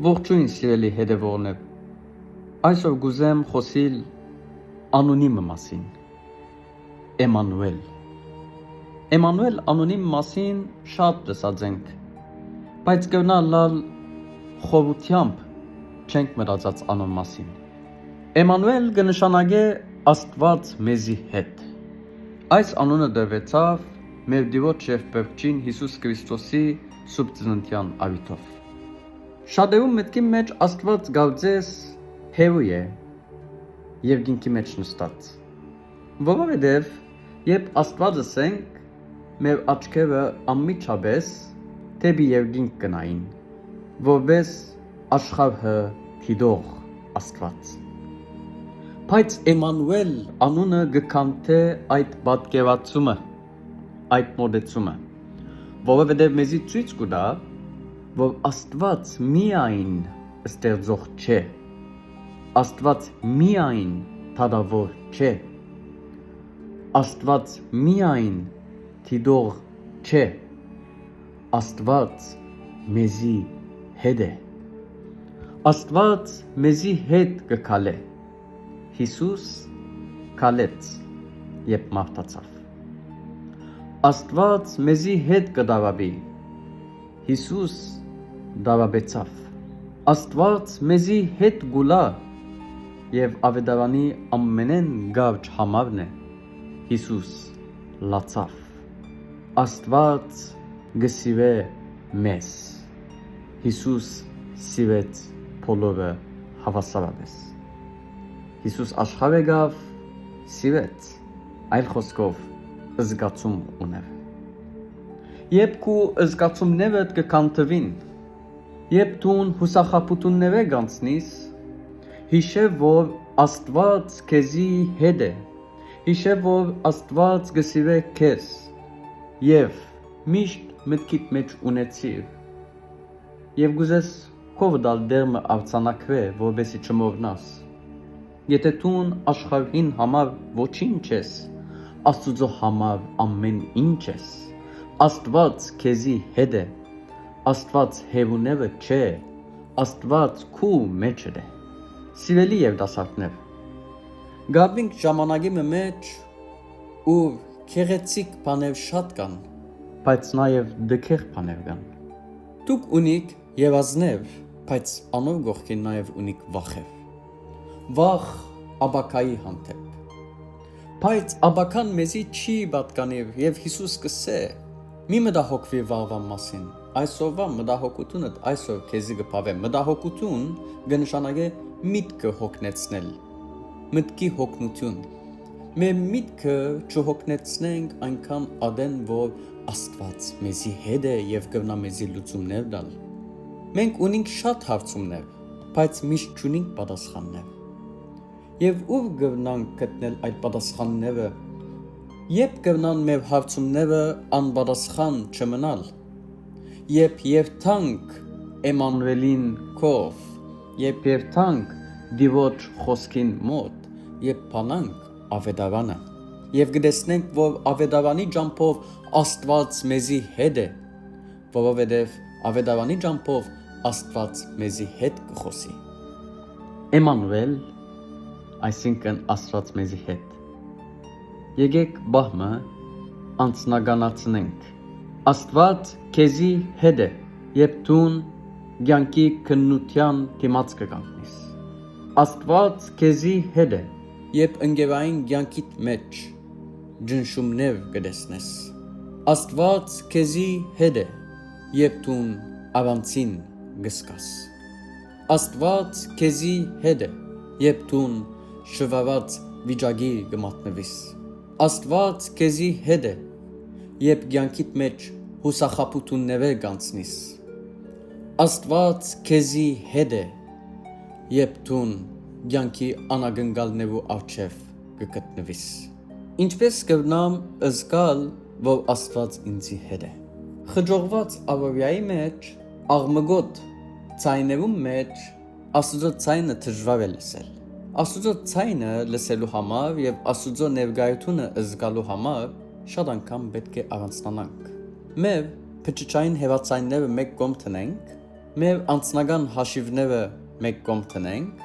Ողջույն սիրելի հետևողներ, այսօր գուզեմ խոսիլ անոնիմը մասին, Էմանուել։ Էմանուել անոնիմ մասին շատ լսած ենք, բայց կրնա լալ խորությամբ չենք մտածած անոն մասին։ Էմանուել կնշանակե Աստված մեզի հետ։ Այս անունը դրվեցավ մեր Տիրոջ և Փրկչին Հիսուս Քրիստոսի սուրբ ծննդյան առիթով։ Շատերում մտքի մեջ Աստված գարձես հերու է երկինքի մեջ նստած, որովհետև երբ Աստված ասենք, մեր աչքերը անմիջապես դեպի երկինք կնային, որպես աշխարհը դիտող Աստված։ Բայց Էմանուել անունը գքանթե այդ պատկերացումը, այդ մոտեցումը, որովհետև մեզի ցույց կտա, որ Աստված միայն ստեղծող չէ, Աստված միայն թադավոր չէ, Աստված միայն դիտող չէ, Աստված մեզի հետ է, Աստված մեզի հետ կգալե, Հիսուս գալեց երբ մարտացավ, Աստված մեզի հետ կդարաբի, Հիսուս դարաբեցավ, Աստված մեզի հետ գուլա և ավետարանի ամենեն գարջ համարն է, Հիսուս լացավ, Աստված գսիրե մեզ, Հիսուս սիրեց բոլորը հավասարապես, Հիսուս աշխարհ եկավ, սիրեց, այլ խոսքով զգացում ուներ։ Երբ քու զգացումներդ կքանթվին, երբ դու հուսախաբություններ գանցնիս, հիշև, որ Աստված քեզի հետ է, հիշև, որ Աստված գսիրե քեզ, և միշտ մտքիդ մեջ ունեցիր, և գուզես քովդալ դերմը արձանագրե, որպեսզի չմոռնաս։ Եթե դու աշխարհին համար ոչինչ ես, Աստծո համար ամեն ինչ ես, Աստված քեզի հետ է, Աստված հերուները չէ, Աստված քու մեջդ է։ Սիրելի երիտասարդներ, գաբինք ժամանակի մեջ, ուր գեղեցիկ բաներ շատ կան, բայց նաև դգեր բաներ կան։ Դուք ունիք երազներ, բայց անոր կողքին նաև ունիք վախեր։ Վախ աբակայի հանդեպ։ Բայց աբական մեզի չի պատկանիր և Հիսուս կսե, մի մտահոգվիր վաղվան մասին, այսօրվա մտահոգությունդ այսօր քեզի կփավե, մտահոգություն կնշանակե միտքը հոգնեցնել, մտքի հոգնություն, մեր միտքը չհոգնեցնենք այնքան ադեն, որ Աստված մեզի հետ է և կրնա մեզի լուծումներ տալ։ Մենք ունենք շատ հարցումներ, բայց միշտ չունենք պատասխաններ։ Եվ ուր կրնանք գտնել այդ պատասխանները, երբ կրնան մեր հարցումները անպատասխան չմնալ, երբ երթանք Էմանուելին քով, երբ երթանք Տիրոջ խոսքին մոտ, երբ բանանք ավետարանը, և կտեսնենք, որ ավետարանի ճամփով Աստված մեզի հետ է, որովհետև ավետարանի ճամփով Աստված մեզի հետ կխոսի։ Էմանուել, այսինքն Աստված մեզի հետ։ Եկեք բահմը անձնականացնենք։ Աստված քեզի հետ է, երբ դու կյանքի քննության դիմաց կկանգնես։ Աստված քեզի հետ է, երբ ընկերային կյանքիդ մեջ ջնշումներ կտեսնես։ Աստված քեզի հետ է, երբ դու առանցին կզգաս։ Աստված քեզի հետ է, երբ դու շվարած վիճակի կմատնվես։ Աստված քեզի հետ է, երբ կյանքիդ մեջ հուսախաբություններ կանցնես։ Աստված քեզի հետ է, երբ դու կյանքի անակնկալներու առջև կգտնվես։ Ինչպես կրնամ զգալ, որ Աստված ինձի հետ է։ Խջողված առօրյայի մեջ, աղմկոտ ձայներու մեջ Աստծո ձայնը դժվար է լսել։ Աստծո ձայնը լսելու համար և Աստծո ներկայությունը զգալու համար շատ անգամ պետք է առանձնանանք։ Մեր փչչային հեռացայինները մեկ կողմ տնենք մեր անձնական հաշիվները մեկ կողմ տնենք,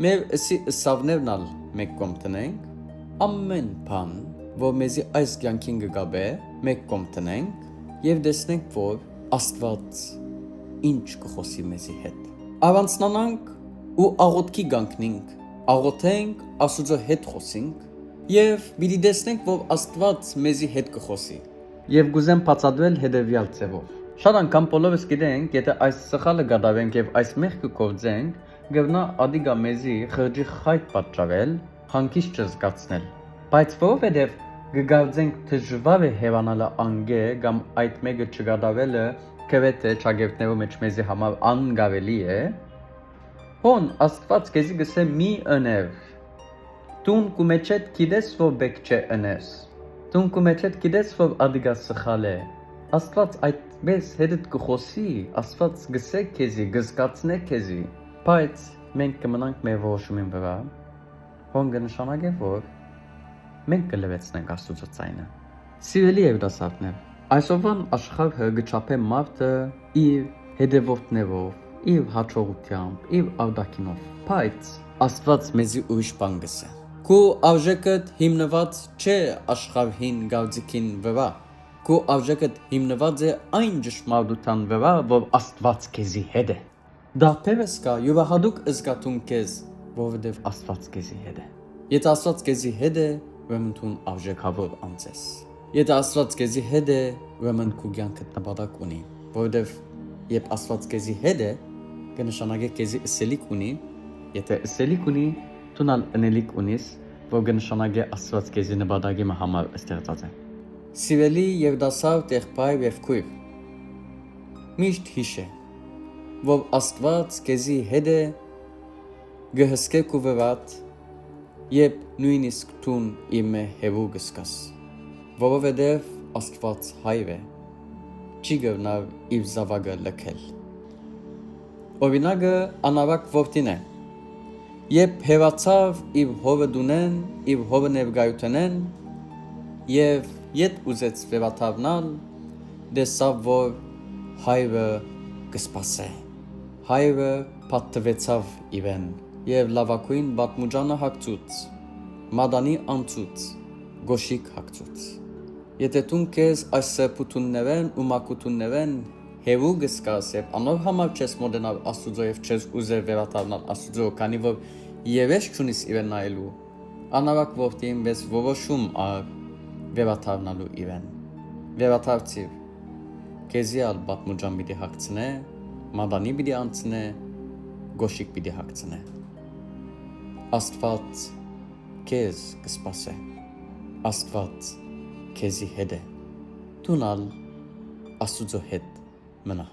մեր ըսի ըսավներն ալ մեկ կողմ տնենք, ամեն բան, որ մեզի այս կյանքին կգաբե, մեկ կողմ տնենք եւ տեսնենք, որ Աստված ինչ կխոսի մեզի հետ։ Ավանցնանանք ու աղոթքի գանքնենք, աղոթենք, Աստծո հետ խոսենք եւ պիտի տեսնենք, որ Աստված մեզի հետ կխոսի։ Եվ գուզեմ բացատրել հետևյալ ձևով։ Շատ անգամ բոլորս գիտենք, եթե այս սխալը կատարենք եւ այս մեղքը գործենք, գտնա ադիգա մեզի խղճի խայտ պատճառել, հանգիստ չզգացնել։ Բայց որովհետեւ կգարձենք դժվար է հեվանալը անգե կամ այդ մեկը չկատարելը քվեթե ճագերտներու մեջ մեզի համար անգարելի է, հոն Աստված քեզի գսե մի ըներ։ Տուն կու մեջ էդ գիտես, որ բեք չէ ընես։ Տուն կու մեջ էդ գիտես, որ ադիգա սխալ է։ Աստված այդպես հետդ կխոսի, Աստված գսե քեզի, գզգացնե քեզի, բայց մենք կմնանք մեր որոշումին վրա, հոն կնշանակե, որ մենք կլվեցնենք Աստծո ձայնը։ Սիրելի երիտասարդներ, այսօրվան աշխարհը գճապե մարդը իր հետևորդներով, իր հաջողությամբ, իր արտաքինով, բայց Աստված մեզի ուրիշ բան գսե։ Քո արժեքդ հիմնված չէ աշխարհին գաղձիկին վրա, քո արժեքդ հիմնված է այն ճշմարտության վրա, որ Աստված քեզի հետ է։ Դարձևս կա յուրահատուկ զգացում քեզ, որովհետև Աստված քեզի հետ է։ Եթե Աստված քեզի հետ է, ուրեմն դու արժեքավոր անձ ես։ Եթե Աստված քեզի հետ է, ուրեմն քո կյանքը նպատակ ունի, որովհետև երբ Աստված քեզի հետ է, կնշանակե քեզի ըսելիք ունի, եթե ըսելիք ունի, դու անելիք ունիս, որ կնշանակե Աստված քեզի նպատակի համար ստեղծած է։ Սիրելի երիտասարդ եղբայր եւ քույր, միշտ հիշե, որ Աստված քեզի հետ է, գհսկե քո վրատ, երբ նույնիսկ դու իմե հերու գսկաս, որովհետև Աստված հայր է, չի գտնար իր զավակը լքել։ Օրինակը անավակ որդին է, երբ հեռացավ իր հորը դունեն, իր հորը ներկայութենեն եւ ետ ուզեց վերադառնալ, տեսավ, որ հայրը կսպասե։ Հայրը պատտվեցավ իրեն եւ լավակույն պատմուջանը հագցուց, մադանի անցուց, գոշիկ հագցուց։ Եթե դու քեզ այս սրբություններեն ու մաքրություններեն հերու գսկաս եւ անոր համար չես մոդենալ Աստուծո եւ չես ուզեր վերադառնալ Աստուծո, քանի որ եւս չունիս իրեն նայելու, անավակ որդին վես որոշում ար վերադառնալու իրեն։ Վերադարձիր, քեզի ալ պատմուջան պիտի հագցնե, մադանի պիտի անցնե, գոշիկ պիտի հագցնե։ Աստված քեզ կսպասե, Աստված քեզի հետ է, դու նալ Աստուծո հետ մնա։